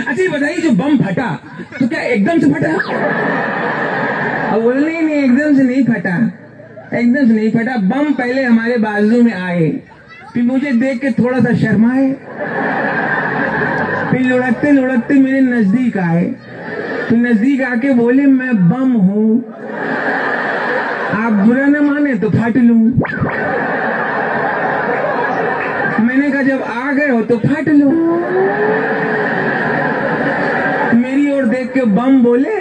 अच्छा ये बताइए, जो बम फटा तो क्या एकदम से फटा? नहीं, एकदम से नहीं फटा, एकदम से नहीं फटा। बम पहले हमारे बाजू में आए, फिर मुझे देख के थोड़ा सा शर्माए, फिर लुढ़कते लुढ़कते मेरे नजदीक आए, तो नजदीक आके बोले मैं बम हूँ, आप बुरा न माने तो फाट लूं। मैंने कहा जब आ गए हो तो फाट लो। मेरी ओर देख के बम बोले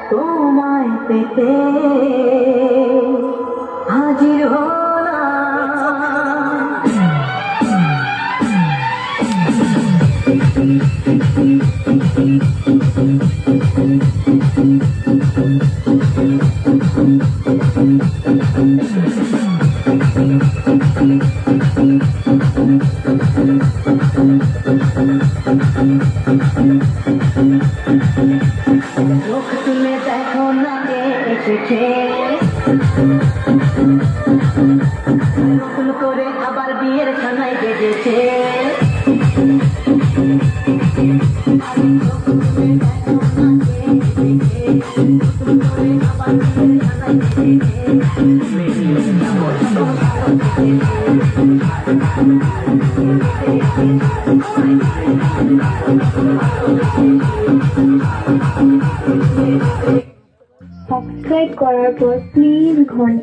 তোমায় পেতে হাজির হলাম। চোখ তুলে দেখো না কে এসেছে, নতুন করে আবার বিয়ের খানায় বেজেছে। সাবস্ক্রাইব করার পর প্লিজ ঘন্টা